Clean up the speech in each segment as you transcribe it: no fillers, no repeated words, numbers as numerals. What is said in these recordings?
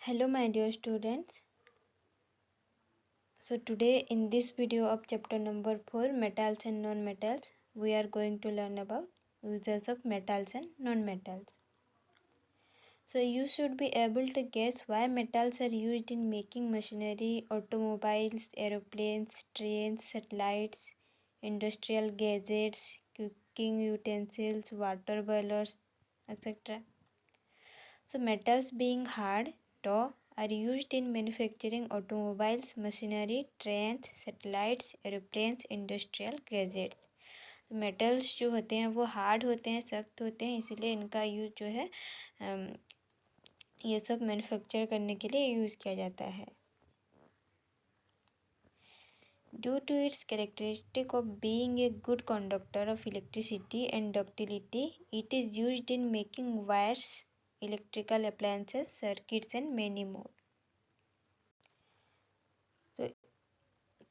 Hello my dear students. So today in this video of chapter number 4 metals and non-metals we are going to learn about uses of metals and non-metals. So you should be able to guess why metals are used in making machinery, automobiles, aeroplanes, trains, satellites, industrial gadgets, cooking utensils, water boilers, etc. So metals being hard, tough, are used in manufacturing automobiles, machinery, trains, satellites, aeroplanes, industrial gadgets. Metals जो होते हैं वो hard होते हैं, सख्त होते हैं, इसीलिए इनका यूज़ जो है ये सब मैन्युफैक्चर करने के लिए यूज़ किया जाता है. Due to its characteristic of being a good conductor of electricity and ductility, it is used in making wires, electrical appliances, circuits and many more. तो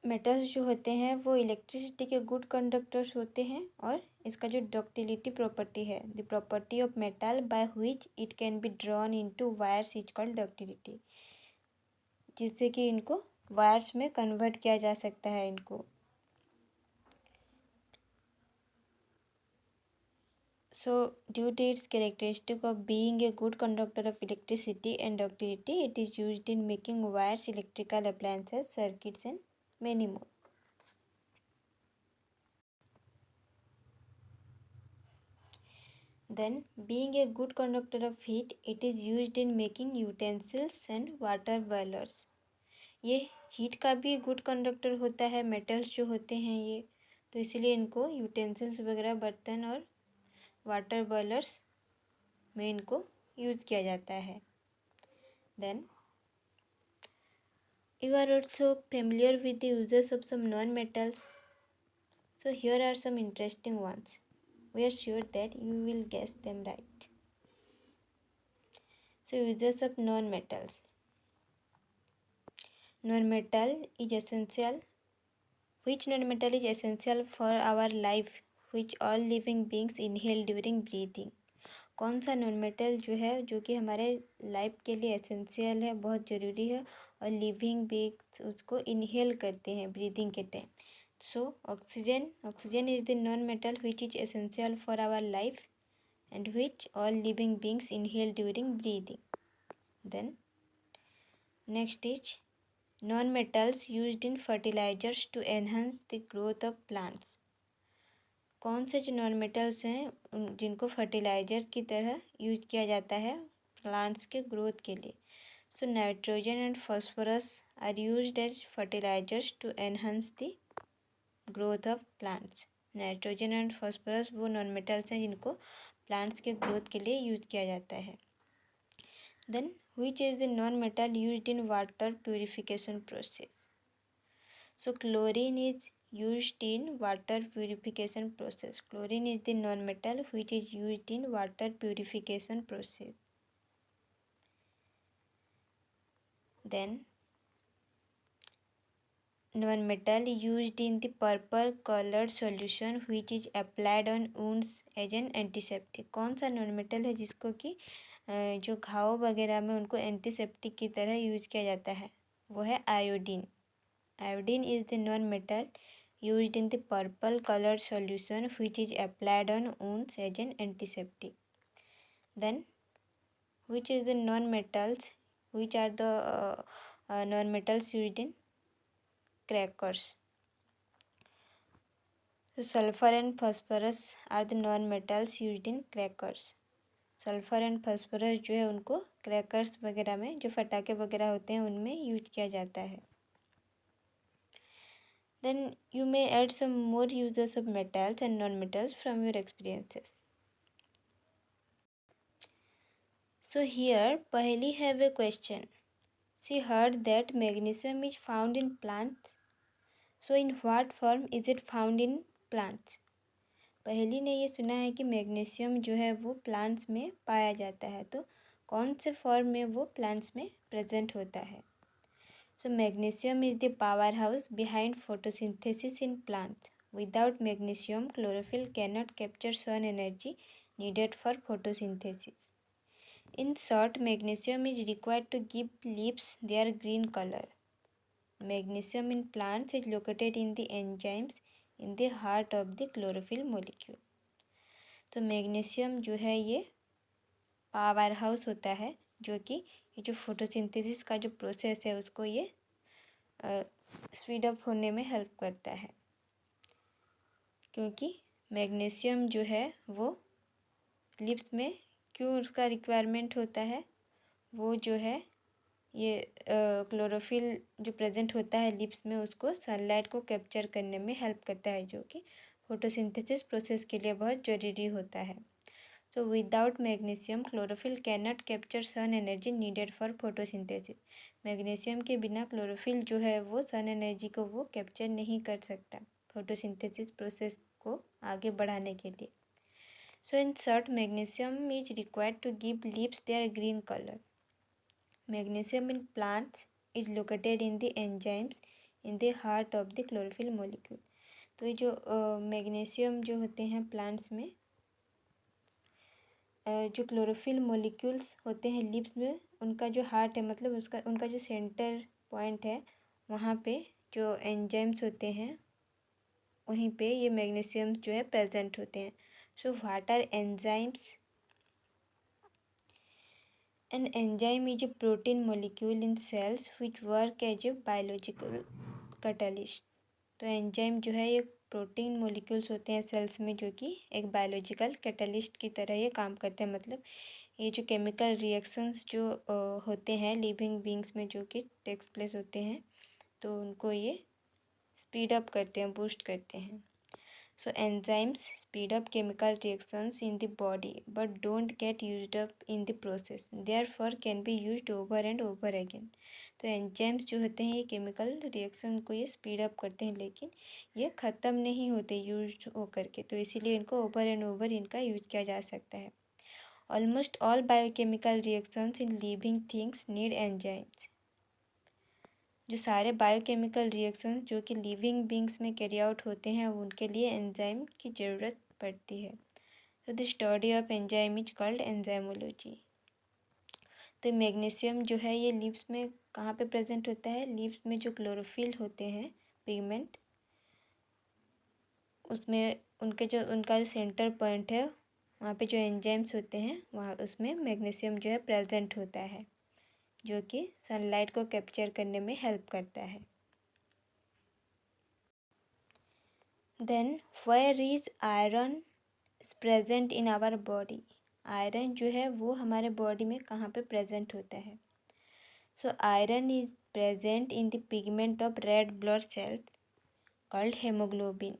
मेटल्स जो होते हैं वो इलेक्ट्रिसिटी के गुड कंडक्टर्स होते हैं और इसका जो डक्टिलिटी प्रॉपर्टी है, the property of metal by which it can be drawn into wires is called ductility, जिससे कि इनको वायर्स में कन्वर्ट किया जा सकता है इनको. So, due to its characteristic of being a good conductor of electricity and ductility, it is used in making wires, electrical appliances, circuits, and many more. Then, being a good conductor of heat, it is used in making utensils and water boilers. ये heat का भी good conductor होता है metals जो होते हैं ये, तो इसीलिए इनको यूटेंसिल्स वगैरह बर्तन और वाटर बॉयलर्स में इनको यूज़ किया जाता है. Then you are also familiar with the uses of some non-metals. So here are some interesting ones. We are sure that you will guess them right. So uses of non-metals. Non-metal is essential. Which non-metal is essential for our life, which all living beings inhale during breathing? कौन सा non metal जो है जो कि हमारे life के लिए essential है, बहुत ज़रूरी है और लिविंग बींग्स उसको इनहेल करते हैं ब्रीदिंग के time? So oxygen is the non metal which is essential for our life and which all living beings inhale during breathing. Then next is non metals used in fertilisers to enhance the growth of plants. कौन से जो non metals हैं जिनको fertiliser की तरह use किया जाता है प्लांट्स के ग्रोथ के लिए? So nitrogen and phosphorus are used as fertilisers to enhance the growth of plants. Nitrogen and phosphorus वो नॉन मेटल्स हैं जिनको प्लांट्स के ग्रोथ के लिए यूज किया जाता है. Then which is the non metal used in water purification process? So chlorine is used in water purification process. Chlorine is the non-metal which is used in water purification process. Then non-metal used in the purple colored solution which is applied on wounds as an antiseptic. कौन सा non-metal है जिसको कि जो घाव वगैरह में उनको एंटीसेप्टिक की तरह यूज किया जाता है? वो है iodine. Iodine is the non-metal used in the purple colored solution which is applied on wounds as an antiseptic. Then which is the non-metals, which are the non-metals used in crackers? So sulfur and phosphorus are the non-metals used in crackers. Sulphur and phosphorus जो है उनको crackers वगैरह में जो फटाके वगैरह होते हैं उनमें यूज किया जाता है. Then you may add some more uses of metals and non-metals from your experiences. So here Paheli have a question. She heard that magnesium is found in plants. So in what form is it found in plants? पहली ने ये सुना है कि magnesium जो है वो plants में पाया जाता है, तो कौन से फॉर्म में वो प्लांट्स में प्रेजेंट होता है? So magnesium is the powerhouse behind photosynthesis in plants. Without magnesium, chlorophyll cannot capture sun energy needed for photosynthesis. In short, magnesium is required to give leaves their green color. Magnesium in plants is located in the enzymes in the heart of the chlorophyll molecule. तो magnesium जो है ये power house होता है, जो कि ये जो फोटोसिंथेसिस का जो प्रोसेस है उसको ये स्पीड अप होने में हेल्प करता है, क्योंकि मैग्नीशियम जो है वो लिप्स में क्यों उसका रिक्वायरमेंट होता है, वो जो है ये क्लोरोफिल जो प्रेजेंट होता है लिप्स में उसको सनलाइट को कैप्चर करने में हेल्प करता है, जो कि फोटोसिंथेसिस प्रोसेस के लिए बहुत ज़रूरी होता है. So without magnesium, chlorophyll cannot capture sun energy needed for photosynthesis. Magnesium के बिना क्लोरोफिल जो है वो सन एनर्जी को वो कैप्चर नहीं कर सकता फोटोसिंथेसिस प्रोसेस को आगे बढ़ाने के लिए. So in short, magnesium is required to give leaves their green color. Magnesium in plants is located in the enzymes in the heart of the chlorophyll molecule. तो ये जो मैग्नीशियम जो होते हैं प्लांट्स में, जो क्लोरोफिल मॉलिक्यूल्स होते हैं लिप्स में, उनका जो हार्ट है मतलब उनका जो सेंटर पॉइंट है वहाँ पे जो एंजाइम्स होते हैं वहीं पे ये मैग्नीशियम जो है प्रेजेंट होते हैं. So what are enzymes? An enzyme is a protein molecule in cells which work as a biological catalyst. तो एंजाइम जो है ये प्रोटीन मॉलिक्यूल्स होते हैं सेल्स में, जो कि एक बायोलॉजिकल कैटलिस्ट की तरह ये काम करते हैं. मतलब ये जो केमिकल रिएक्शंस जो होते हैं लिविंग बींग्स में जो कि टेक्स प्लेस होते हैं, तो उनको ये स्पीड अप करते हैं, बूस्ट करते हैं. So enzymes speed up chemical reactions in the body but don't get used up in the process, therefore can be used over and over again. तो एंजाइम्स जो होते हैं ये केमिकल रिएक्शन को ये स्पीड अप करते हैं, लेकिन ये ख़त्म नहीं होते यूज होकर के, तो इसीलिए इनको ओवर एंड ओवर इनका यूज किया जा सकता है. Almost all biochemical reactions in living things need enzymes. जो सारे बायोकेमिकल रिएक्शंस जो कि लिविंग बींग्स में कैरी आउट होते हैं उनके लिए एंजाइम की ज़रूरत पड़ती है. तो the study of enzyme is called enzymology. तो मैग्नीशियम जो है ये लीव्स में कहाँ पे प्रेजेंट होता है? लीव्स में जो क्लोरोफिल होते हैं पिगमेंट, उसमें उनका जो सेंटर पॉइंट है वहाँ पे जो एंजाइम्स होते हैं वहाँ उसमें मैग्नीशियम जो है प्रेजेंट होता है, जो कि सनलाइट को कैप्चर करने में हेल्प करता है. Then where is iron present in our body? Iron जो है वो हमारे बॉडी में कहाँ पे प्रेजेंट होता है? So iron is present in the pigment of red blood cells called haemoglobin.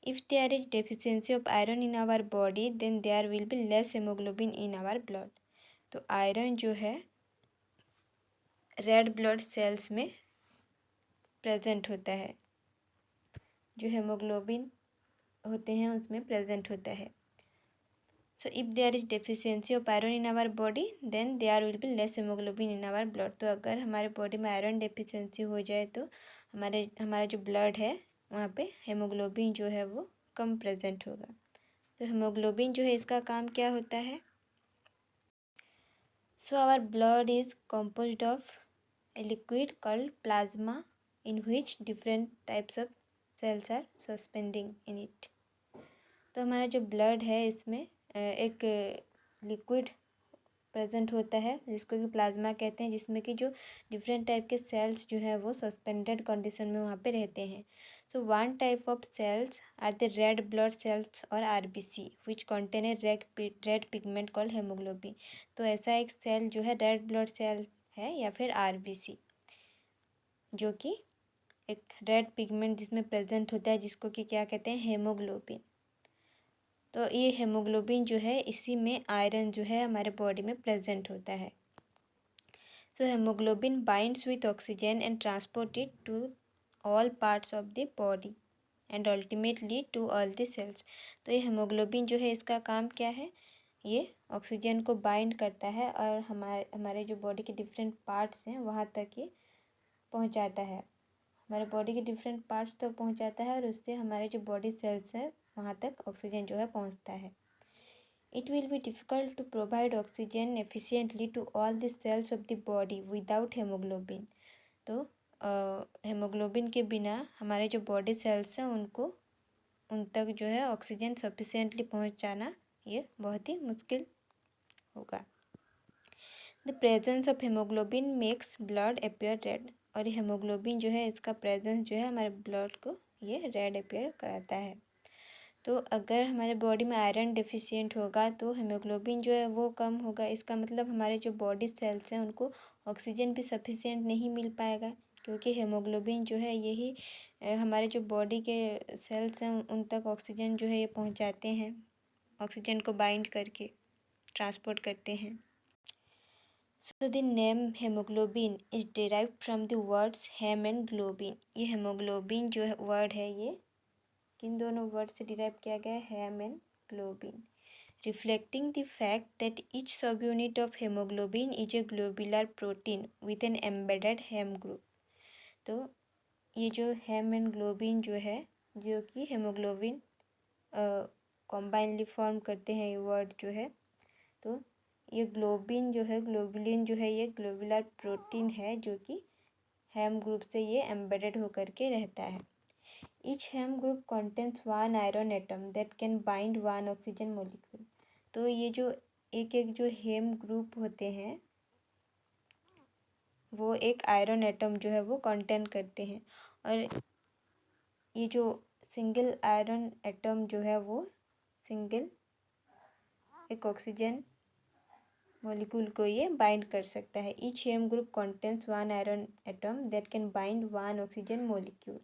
If there is deficiency of iron in our body, then there will be less hemoglobin in our blood. तो iron जो है red blood sales में present होता है, जो haemoglobin होते हैं उसमें प्रेजेंट होता है. So if there is deficiency of iron in our body then there will be less haemoglobin in our blood. तो अगर हमारे बॉडी में आयरन डेफिशिएंसी हो जाए तो हमारा जो ब्लड है वहाँ पे हेमोग्लोबिन जो है वो कम प्रेजेंट होगा. तो हेमोग्लोबिन जो है इसका काम क्या होता है? So our blood is composed of a liquid called plasma in which different types of cells are suspending in it. तो हमारा जो ब्लड है इसमें एक लिक्विड प्रेजेंट होता है जिसको कि प्लाज्मा कहते हैं, जिसमें कि जो डिफरेंट टाइप के सेल्स जो हैं वो सस्पेंडेड कंडीशन में वहाँ पे रहते हैं. So one type of cells are the red blood cells और RBC which contain a red pigment called haemoglobin. तो ऐसा एक सेल जो है रेड ब्लड सेल है या फिर आरबीसी, जो कि एक रेड पिगमेंट जिसमें प्रेजेंट होता है जिसको कि क्या कहते हैं? हेमोग्लोबिन. तो ये हेमोग्लोबिन जो है इसी में आयरन जो है हमारे बॉडी में प्रेजेंट होता है. So haemoglobin binds with oxygen and transport it to all parts of the body and ultimately to all the cells. तो ये हेमोग्लोबिन जो है इसका काम क्या है? ये ऑक्सीजन को बाइंड करता है और हमारे जो बॉडी के डिफरेंट पार्ट्स हैं वहाँ तक ये पहुँचाता है, हमारे बॉडी के डिफरेंट पार्ट्स तक पहुँचाता है और उससे हमारे जो बॉडी सेल्स हैं वहाँ तक ऑक्सीजन जो है पहुँचता है. It will be difficult to provide oxygen efficiently to all the cells of the body without hemoglobin. तो हेमोग्लोबिन के बिना हमारे जो बॉडी सेल्स हैं उनको उन तक जो है ऑक्सीजन सफिशिएंटली पहुंचाना ये बहुत ही मुश्किल होगा. The presence of haemoglobin makes blood appear red. और हेमोग्लोबिन जो है इसका प्रेजेंस जो है हमारे ब्लड को ये रेड अपेयर कराता है. तो अगर हमारे बॉडी में आयरन डेफिशिएंट होगा तो हेमोग्लोबिन जो है वो कम होगा. इसका मतलब हमारे जो बॉडी सेल्स हैं उनको ऑक्सीजन भी सफिशिएंट नहीं मिल पाएगा, क्योंकि हेमोग्लोबिन जो है यही हमारे जो बॉडी के सेल्स हैं उन तक ऑक्सीजन जो है ये पहुंचाते हैं, ऑक्सीजन को बाइंड करके ट्रांसपोर्ट करते हैं. So the name haemoglobin is derived from the words haem and globin. ये हेमोग्लोबिन जो है वर्ड है ये किन दोनों वर्ड से डिराइव किया गया है, haem and globin, reflecting the fact that each subunit of haemoglobin is a globular protein with an embedded haem group. तो ये जो हेम एंड ग्लोबिन जो है जो कि हेमोग्लोबिन कॉम्बाइनली फॉर्म करते हैं ये वर्ड जो है. तो ये ग्लोबिन जो है ग्लोबुलिन जो है ये ग्लोबुलर प्रोटीन है जो कि हेम ग्रुप से ये एम्बेडेड होकर के रहता है. Each hem group contains one iron atom that can bind one oxygen molecule. तो ये जो एक एक जो हेम ग्रुप होते हैं वो एक आयरन एटम जो है वो कंटेन करते हैं, और ये जो सिंगल आयरन एटम जो है वो सिंगल एक ऑक्सीजन मॉलिक्यूल को ये बाइंड कर सकता है. Each haem group contains one iron atom that can bind one oxygen molecule.